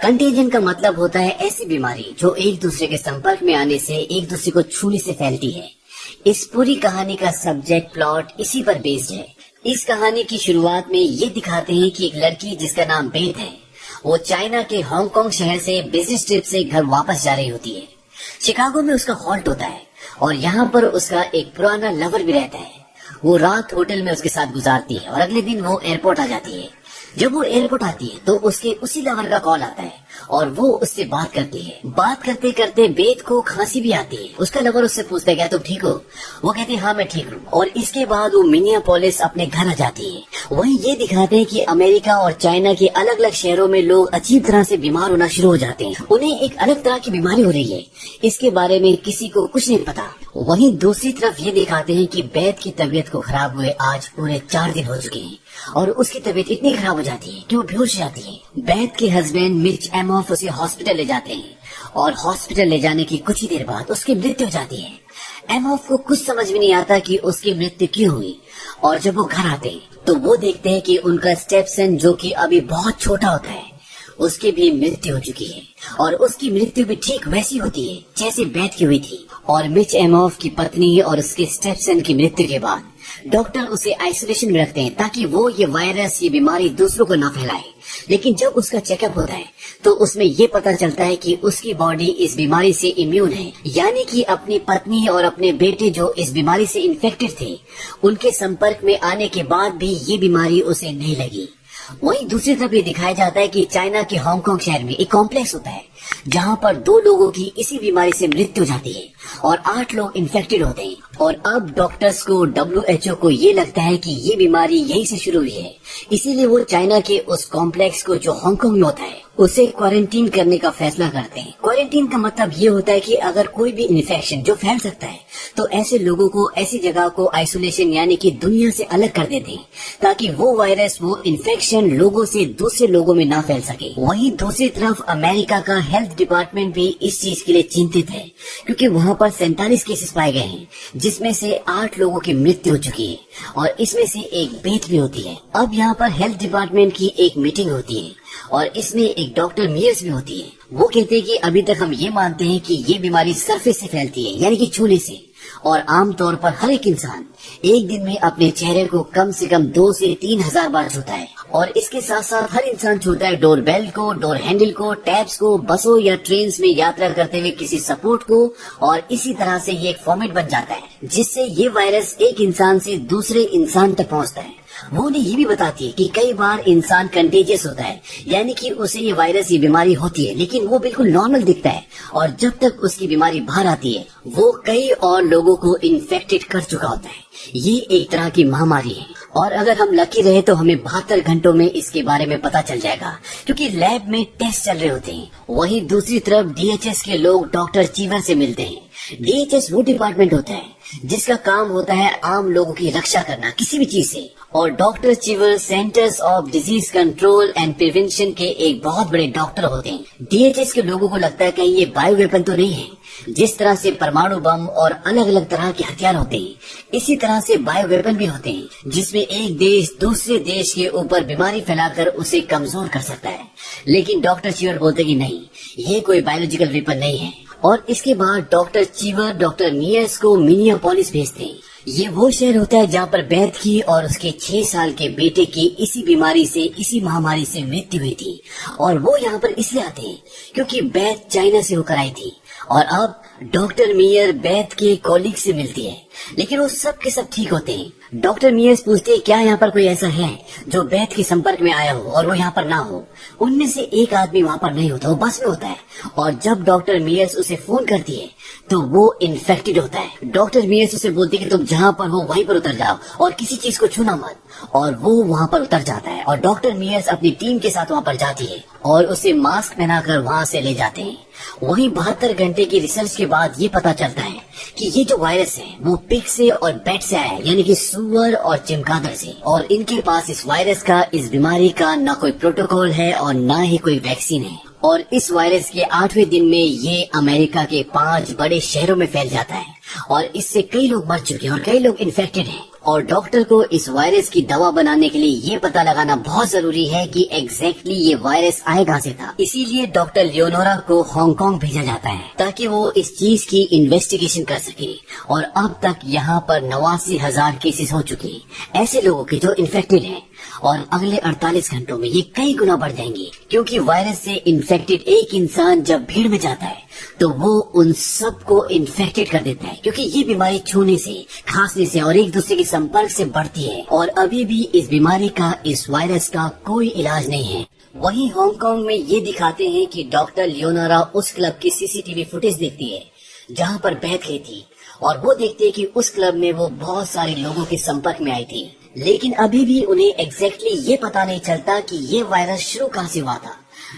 Contagion का मतलब होता है ऐसी बीमारी जो एक दूसरे के संपर्क में आने से, एक दूसरे को छूने से फैलती है। इस पूरी कहानी का सब्जेक्ट प्लॉट इसी पर बेस्ड है। इस कहानी की शुरुआत में ये दिखाते हैं कि एक लड़की जिसका नाम बेथ है, वो चाइना के हांगकांग शहर से बिजनेस ट्रिप से घर वापस जा रही होती है। शिकागो में उसका हॉल्ट होता है और यहाँ पर उसका एक पुराना लवर भी रहता है। वो रात होटल में उसके साथ गुजारती है और अगले दिन वो एयरपोर्ट आ जाती है। जब वो एयरपोर्ट आती है तो उसके उसी लवर का कॉल आता है और वो उससे बात करती है। बात करते करते बेथ को खांसी भी आती है। उसका लवर उससे पूछता है, क्या तुम ठीक हो? वो कहती है, हाँ मैं ठीक हूँ। और इसके बाद वो मिनियापोलिस अपने घर आ जाती है। वहीं ये दिखाते हैं कि अमेरिका और चाइना के अलग अलग शहरों में लोग अजीब तरह से बीमार होना शुरू हो जाते हैं। उन्हें एक अलग तरह की बीमारी हो रही है, इसके बारे में किसी को कुछ नहीं पता। वहीं दूसरी तरफ ये दिखाते हैं कि बेथ की तबीयत को खराब हुए आज पूरे 4 दिन हो चुके हैं और उसकी तबीयत इतनी खराब हो जाती है कि वो बेहोश हो जाती है। बेथ के हस्बैंड मिच एमॉफ उसे हॉस्पिटल ले जाते हैं और हॉस्पिटल ले जाने की कुछ ही देर बाद उसकी मृत्यु हो जाती है। एमॉफ को कुछ समझ में नहीं आता कि उसकी मृत्यु क्यों हुई और जब वो घर आते हैं तो वो देखते हैं कि उनका स्टेपसन, जो कि अभी बहुत छोटा होता है, उसकी भी मृत्यु हो चुकी है और उसकी मृत्यु भी ठीक वैसी होती है जैसे बेथ की हुई थी। और मिच एमॉफ की पत्नी और उसके स्टेपसन की मृत्यु के बाद डॉक्टर उसे आइसोलेशन में रखते हैं ताकि वो ये वायरस, ये बीमारी दूसरों को ना फैलाए। लेकिन जब उसका चेकअप होता है तो उसमें ये पता चलता है कि उसकी बॉडी इस बीमारी से इम्यून है, यानी कि अपनी पत्नी और अपने बेटे जो इस बीमारी से इन्फेक्टेड थे, उनके संपर्क में आने के बाद भी ये बीमारी उसे नहीं लगी। वहीं दूसरी तरफ ये दिखाया जाता है कि चाइना के हांगकांग शहर में एक कॉम्प्लेक्स होता है जहां पर 2 लोगों की इसी बीमारी से मृत्यु हो जाती है और 8 लोग इन्फेक्टेड होते हैं। और अब डॉक्टर्स को, WHO को ये लगता है कि ये बीमारी यहीं से शुरू हुई है, इसीलिए वो चाइना के उस कॉम्प्लेक्स को जो हांगकांग में होता है उसे क्वारंटीन करने का फैसला करते हैं। क्वारंटीन का मतलब ये होता है कि अगर कोई भी इन्फेक्शन जो फैल सकता है तो ऐसे लोगों को, ऐसी जगह को आइसोलेशन यानी कि दुनिया से अलग कर देते हैं ताकि वो वायरस, वो इन्फेक्शन लोगों से दूसरे लोगों में ना फैल सके। वहीं दूसरी तरफ अमेरिका का हेल्थ डिपार्टमेंट भी इस चीज के लिए चिंतित है क्योंकि वहाँ पर 47 केसेस पाए गए हैं जिसमें से 8 लोगों की मृत्यु हो चुकी है और इसमें से एक बेथ भी होती है। अब यहाँ पर हेल्थ डिपार्टमेंट की एक मीटिंग होती है और इसमें एक डॉक्टर मियर्स भी होती है। वो कहते हैं कि अभी तक हम ये मानते हैं कि ये बीमारी सरफेस से फैलती है, यानी कि छूने से, और आमतौर पर हर एक इंसान एक दिन में अपने चेहरे को कम से कम 2 से 3 हजार बार छूता है। और इसके साथ साथ हर इंसान छूता है डोर बेल को, डोर हैंडल को, टैब्स को, बसों या ट्रेन में यात्रा करते हुए किसी सपोर्ट को, और इसी तरह से ये एक फॉर्मेट बन जाता है जिससे ये वायरस एक इंसान से दूसरे इंसान तक पहुंचता है। वो उन्हें ये भी बताती है कि कई बार इंसान कंटेजियस होता है, यानी कि उसे ये वायरस, ये बीमारी होती है लेकिन वो बिल्कुल नॉर्मल दिखता है और जब तक उसकी बीमारी बाहर आती है वो कई और लोगों को इन्फेक्टेड कर चुका होता है। ये एक तरह की महामारी है और अगर हम लकी रहे तो हमें 72 घंटों में इसके बारे में पता चल जाएगा क्योंकि लैब में टेस्ट चल रहे होते हैं। वहीं दूसरी तरफ DHS के लोग डॉक्टर चीवर से मिलते हैं। DHS वो डिपार्टमेंट होता है जिसका काम होता है आम लोगों की रक्षा करना किसी भी चीज से, और doctor Cheever Centers of Disease Control and Prevention के एक बहुत बड़े डॉक्टर होते हैं। DHS के लोगों को लगता है कहीं ये बायो वेपन तो नहीं है। जिस तरह से परमाणु बम और अलग अलग तरह के हथियार होते हैं, इसी तरह से बायो वेपन भी होते हैं जिसमें एक देश दूसरे देश के ऊपर बीमारी फैलाकर उसे कमजोर कर सकता है। लेकिन डॉक्टर चीवर बोलते कि नहीं, ये कोई बायोलॉजिकल वेपन नहीं है। और इसके बाद डॉक्टर चीवर डॉक्टर मियर्स को मिनियापोलिस भेजते हैं। ये वो शहर होता है जहाँ पर बेथ की और उसके 6 साल के बेटे की इसी बीमारी से, इसी महामारी से मृत्यु हुई थी। और वो यहाँ पर इसलिए आते हैं क्योंकि बेथ चाइना से होकर आई थी और अब डॉक्टर मियर बेथ के कॉलीग से मिलती है, लेकिन वो सब के सब ठीक होते हैं। डॉक्टर मियर्स पूछते हैं क्या यहाँ पर कोई ऐसा है जो बेथ के संपर्क में आया हो और वो यहाँ पर ना हो। उनमें से एक आदमी वहाँ पर नहीं होता, वो बस में होता है और जब डॉक्टर मियर्स उसे फोन करती है तो वो इन्फेक्टेड होता है। डॉक्टर मियर्स उसे बोलती है कि तुम जहाँ पर हो वहीं पर उतर जाओ और किसी चीज को छूना मत, और वो वहाँ पर उतर जाता है और डॉक्टर मियर्स अपनी टीम के साथ वहाँ पर जाती है और उसे मास्क पहनाकर वहाँ से ले जाते हैं। वहीं 72 घंटे की रिसर्च के बाद ये पता चलता है कि ये जो वायरस है वो पिग से और बैट से आया है, यानी कि सुअर और चमगादड़ से, और इनके पास इस वायरस का, इस बीमारी का ना कोई प्रोटोकॉल है और ना ही कोई वैक्सीन है। और इस वायरस के 8वें दिन में ये अमेरिका के 5 बड़े शहरों में फैल जाता है और इससे कई लोग मर चुके हैं और कई लोग इन्फेक्टेड हैं। और डॉक्टर को इस वायरस की दवा बनाने के लिए ये पता लगाना बहुत जरूरी है कि एग्जैक्टली ये वायरस आए कहाँ से था। इसीलिए डॉक्टर लियोनोरा को हांगकांग भेजा जाता है ताकि वो इस चीज की इन्वेस्टिगेशन कर सके। और अब तक यहाँ पर 89,000 केसेस हो चुके हैं ऐसे लोगों के जो इन्फेक्टेड हैं, और अगले 48 घंटों में ये कई गुना बढ़ जाएंगे, क्योंकि वायरस से इन्फेक्टेड एक इंसान जब भीड़ में जाता है तो वो उन सबको इन्फेक्टेड कर देता है, क्योंकि ये बीमारी छूने से, खांसने से और एक दूसरे के संपर्क से बढ़ती है। और अभी भी इस बीमारी का, इस वायरस का कोई इलाज नहीं है। वहीं हांगकांग में ये दिखाते हैं कि डॉक्टर लियोनारा उस क्लब की सीसीटीवी फुटेज देखती है जहाँ पर बैठ गई थी, और वो देखती है कि उस क्लब में वो बहुत सारे लोगों के संपर्क में आई थी। लेकिन अभी भी उन्हें एग्जैक्टली ये पता नहीं चलता कि ये वायरस शुरू कहाँ से हुआ था।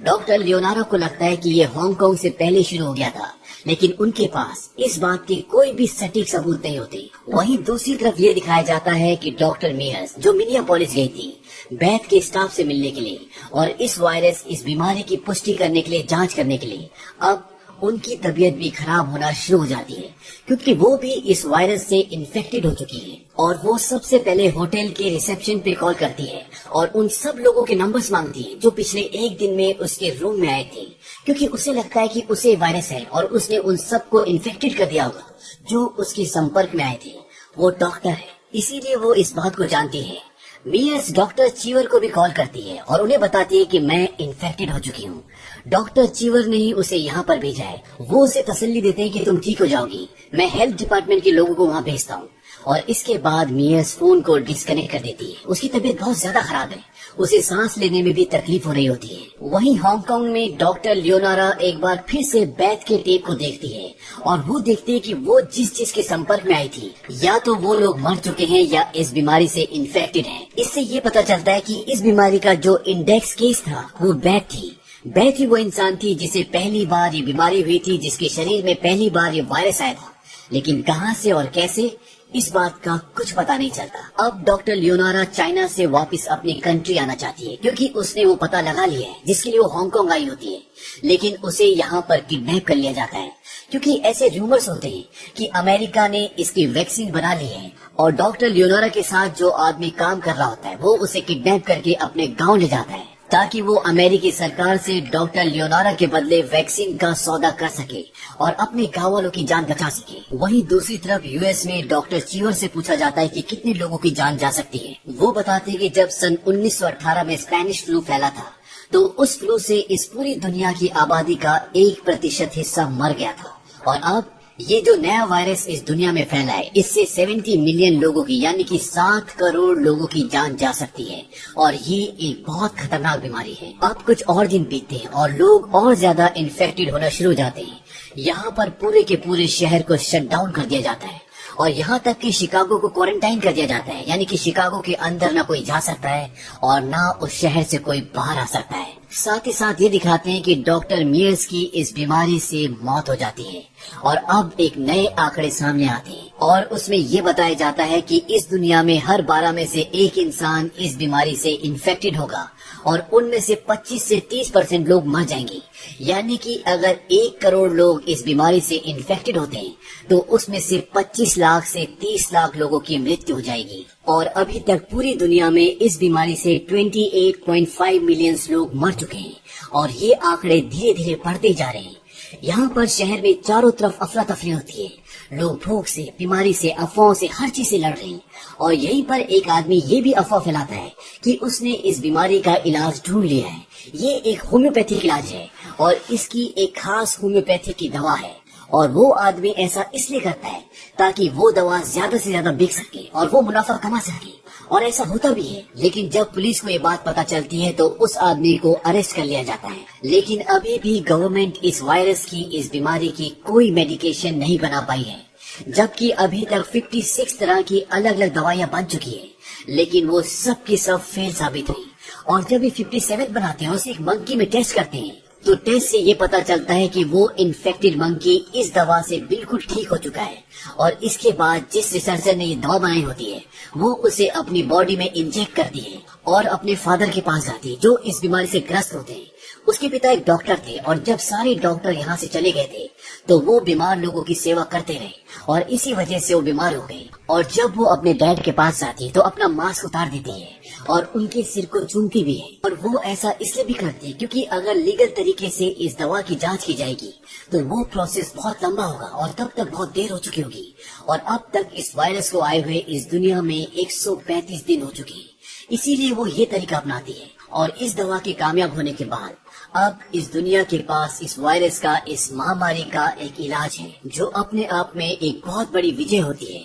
डॉक्टर लियोनारा को लगता है कि ये हांगकांग से पहले शुरू हो गया था, लेकिन उनके पास इस बात के कोई भी सटीक सबूत नहीं होते। वहीं दूसरी तरफ ये दिखाया जाता है कि डॉक्टर मेयर्स, जो मिनियापोलिस गई थी बैथ के स्टाफ से मिलने के लिए और इस वायरस, इस बीमारी की पुष्टि करने के लिए, जांच करने के लिए, अब उनकी तबीयत भी खराब होना शुरू हो जाती है, क्योंकि वो भी इस वायरस से इन्फेक्टेड हो चुकी है। और वो सबसे पहले होटल के रिसेप्शन पे कॉल करती है और उन सब लोगों के नंबर्स मांगती है जो पिछले एक दिन में उसके रूम में आए थे, क्योंकि उसे लगता है कि उसे वायरस है और उसने उन सबको इन्फेक्टेड कर दिया होगा जो उसके संपर्क में आए थे। वो डॉक्टर है, इसीलिए वो इस बात को जानती है। मेयर्स डॉक्टर चीवर को भी कॉल करती है और उन्हें बताती है कि मैं इन्फेक्टेड हो चुकी हूँ। डॉक्टर चीवर ने ही उसे यहाँ पर भेजा है। वो उसे तसल्ली देते हैं कि तुम ठीक हो जाओगी, मैं हेल्थ डिपार्टमेंट के लोगों को वहाँ भेजता हूँ। और इसके बाद मेयर्स फोन को डिस्कनेक्ट कर देती है। उसकी तबीयत बहुत ज्यादा खराब है, उसे सांस लेने में भी तकलीफ हो रही होती है। वहीं हांगकांग में डॉक्टर लियोनारा एक बार फिर से बैथ के टेप को देखती है और वो देखती है कि वो जिस के संपर्क में आई थी, या तो वो लोग मर चुके हैं या इस बीमारी से इन्फेक्टेड हैं। इससे ये पता चलता है कि इस बीमारी का जो इंडेक्स केस था वो बैथ थी। बैथ ही वो इंसान थी जिसे पहली बार ये बीमारी हुई थी, जिसके शरीर में पहली बार ये वायरस आया था। लेकिन कहां से और कैसे, इस बात का कुछ पता नहीं चलता। अब डॉक्टर लियोनारा चाइना से वापस अपनी कंट्री आना चाहती है, क्योंकि उसने वो पता लगा लिया है जिसके लिए वो हांगकांग आई होती है। लेकिन उसे यहाँ पर किडनैप कर लिया जाता है, क्योंकि ऐसे रूमर्स होते हैं कि अमेरिका ने इसकी वैक्सीन बना ली है और डॉक्टर लियोनारा के साथ जो आदमी काम कर रहा होता है वो उसे किडनैप करके अपने गाँव ले जाता है, ताकि वो अमेरिकी सरकार से डॉक्टर लियोनारा के बदले वैक्सीन का सौदा कर सके और अपने गाँव वालों की जान बचा सके। वहीं दूसरी तरफ यूएस में डॉक्टर चीवर से पूछा जाता है कि कितने लोगों की जान जा सकती है। वो बताते हैं कि जब सन 1918 में स्पेनिश फ्लू फैला था तो उस फ्लू से इस पूरी दुनिया की आबादी का 1% हिस्सा मर गया था, और अब ये जो नया वायरस इस दुनिया में फैला है, इससे 70 मिलियन लोगों की, यानी कि 7 करोड़ लोगों की जान जा सकती है, और ये एक बहुत खतरनाक बीमारी है। अब कुछ और दिन बीतते हैं और लोग और ज्यादा इन्फेक्टेड होना शुरू हो जाते हैं। यहाँ पर पूरे के पूरे शहर को शट डाउन कर दिया जाता है और यहाँ तक कि शिकागो को क्वारंटाइन कर दिया जाता है, यानी कि शिकागो के अंदर ना कोई जा सकता है और ना उस शहर से कोई बाहर आ सकता है। साथ ही साथ ये दिखाते हैं कि डॉक्टर मेयर्स की इस बीमारी से मौत हो जाती है और अब एक नए आंकड़े सामने आते हैं और उसमें ये बताया जाता है कि इस दुनिया में हर 12 में से एक इंसान इस बीमारी से इन्फेक्टेड होगा और उनमें से 25 से 30% लोग मर जाएंगे। यानी कि अगर 1 करोड़ लोग इस बीमारी से इन्फेक्टेड होते हैं तो उसमें से 25 लाख से 30 लाख लोगों की मृत्यु हो जाएगी। और अभी तक पूरी दुनिया में इस बीमारी से 28.5 मिलियन लोग मर चुके हैं और ये आंकड़े धीरे धीरे बढ़ते जा रहे हैं। यहाँ पर शहर में चारों तरफ अफरा तफरी होती है। लोग भूख से, बीमारी से, अफवाहों से, हर चीज से लड़ रहे हैं। और यहीं पर एक आदमी ये भी अफवाह फैलाता है कि उसने इस बीमारी का इलाज ढूंढ लिया है। ये एक होम्योपैथिक इलाज है और इसकी एक खास होम्योपैथिक की दवा है, और वो आदमी ऐसा इसलिए करता है ताकि वो दवा ज्यादा से ज्यादा बिक सके और वो मुनाफा कमा सके, और ऐसा होता भी है। लेकिन जब पुलिस को ये बात पता चलती है तो उस आदमी को अरेस्ट कर लिया जाता है। लेकिन अभी भी गवर्नमेंट इस वायरस की, इस बीमारी की कोई मेडिकेशन नहीं बना पाई है, जबकि अभी तक 56 तरह की अलग अलग दवाइयाँ बन चुकी है, लेकिन वो सब की सब फेल साबित हुई। और जब ये 57 बनाते हैं, उसे एक मंकी में टेस्ट करते हैं, तो टेस्ट से ये पता चलता है कि वो इन्फेक्टेड मंकी इस दवा से बिल्कुल ठीक हो चुका है। और इसके बाद जिस रिसर्चर ने ये दवा बनाई होती है वो उसे अपनी बॉडी में इंजेक्ट करती है और अपने फादर के पास जाती है जो इस बीमारी से ग्रस्त होते हैं। उसके पिता एक डॉक्टर थे और जब सारे डॉक्टर यहाँ से चले गए थे तो वो बीमार लोगों की सेवा करते रहे और इसी वजह से वो बीमार हो गई। और जब वो अपने डैड के पास आती तो अपना मास्क उतार देती है और उनके सिर को चूमती भी है। और वो ऐसा इसलिए भी करती है क्योंकि अगर लीगल तरीके से इस दवा की जांच की जाएगी तो वो प्रोसेस बहुत लंबा होगा और तब तक बहुत देर हो चुकी होगी। और अब तक इस वायरस को आए हुए इस दुनिया में 135 दिन हो चुके हैं। इसीलिए वो ये तरीका अपनाती है। और इस दवा के कामयाब होने के बाद अब इस दुनिया के पास इस वायरस का, इस महामारी का एक इलाज है, जो अपने आप में एक बहुत बड़ी विजय होती है।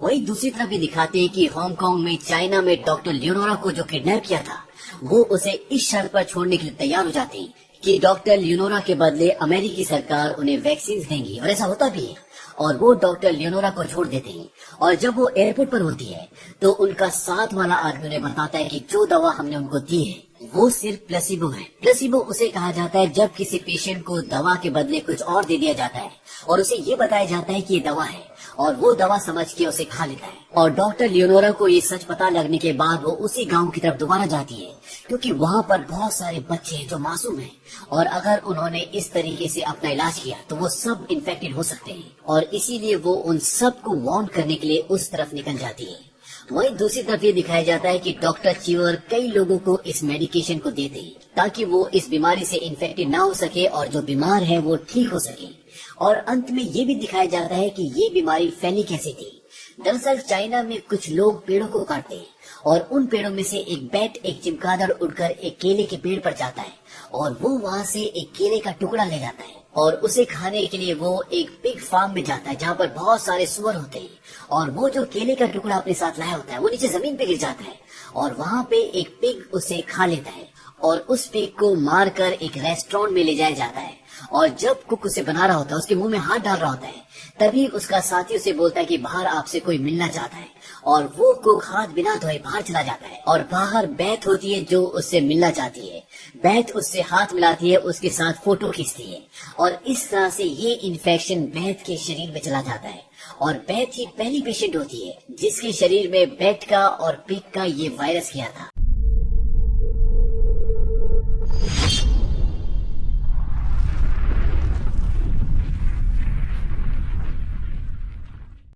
वही दूसरी तरफ भी दिखाते हैं कि हांगकांग में, चाइना में डॉक्टर लियोनोरा को जो किडनैप किया था, वो उसे इस शर्त पर छोड़ने के लिए तैयार हो जाते हैं कि डॉक्टर लियोनोरा के बदले अमेरिकी सरकार उन्हें वैक्सीन देंगी। और ऐसा होता भी है और वो डॉक्टर लियोनोरा को छोड़ देते हैं। और जब वो एयरपोर्ट पर होती है तो उनका साथ वाला आदमी उन्हें बताता है कि जो दवा हमने उनको दी है वो सिर्फ प्लेसिबो है। प्लेसिबो उसे कहा जाता है जब किसी पेशेंट को दवा के बदले कुछ और दे दिया जाता है और उसे ये बताया जाता है कि ये दवा है और वो दवा समझ के उसे खा लेता है। और डॉक्टर लियोनोरा को ये सच पता लगने के बाद वो उसी गांव की तरफ दोबारा जाती है क्योंकि वहाँ पर बहुत सारे बच्चे हैं जो मासूम हैं और अगर उन्होंने इस तरीके से अपना इलाज किया तो वो सब इन्फेक्टेड हो सकते हैं। और इसीलिए वो उन सब को वार्न करने के लिए उस तरफ निकल जाती है। वहीं दूसरी तरफ ये दिखाया जाता है कि डॉक्टर चिवर कई लोगों को इस मेडिकेशन को देते हैं ताकि वो इस बीमारी से इन्फेक्टेड ना हो सके और जो बीमार है वो ठीक हो सके। और अंत में ये भी दिखाया जाता है कि ये बीमारी फैली कैसे थी। दरअसल चाइना में कुछ लोग पेड़ों को काटते हैं और उन पेड़ों में से एक बैट, एक चमगादड़ उड़कर एक केले के पेड़ पर जाता है और वो वहाँ से एक केले का टुकड़ा ले जाता है और उसे खाने के लिए वो एक पिग फार्म में जाता है जहाँ पर बहुत सारे सुअर होते हैं। और वो जो केले का टुकड़ा अपने साथ लाया होता है वो नीचे जमीन पे गिर जाता है और वहाँ पे एक पिग उसे खा लेता है और उस पिग को मारकर एक रेस्टोरेंट में ले जाया जाता है। और जब कुक उसे बना रहा होता है, उसके मुंह में हाथ डाल रहा होता है, तभी उसका साथी उसे बोलता है कि बाहर आपसे कोई मिलना चाहता है। और वो कुक हाथ बिना धोए बाहर चला जाता है और बाहर बैथ होती है जो उससे मिलना चाहती है। बैथ उससे हाथ मिलाती है, उसके साथ फोटो खींचती है और इस तरह से ये इन्फेक्शन बैथ के शरीर में चला जाता है। और बैथ ही पहली पेशेंट होती है जिसके शरीर में बैट का और पिग का ये वायरस गया था।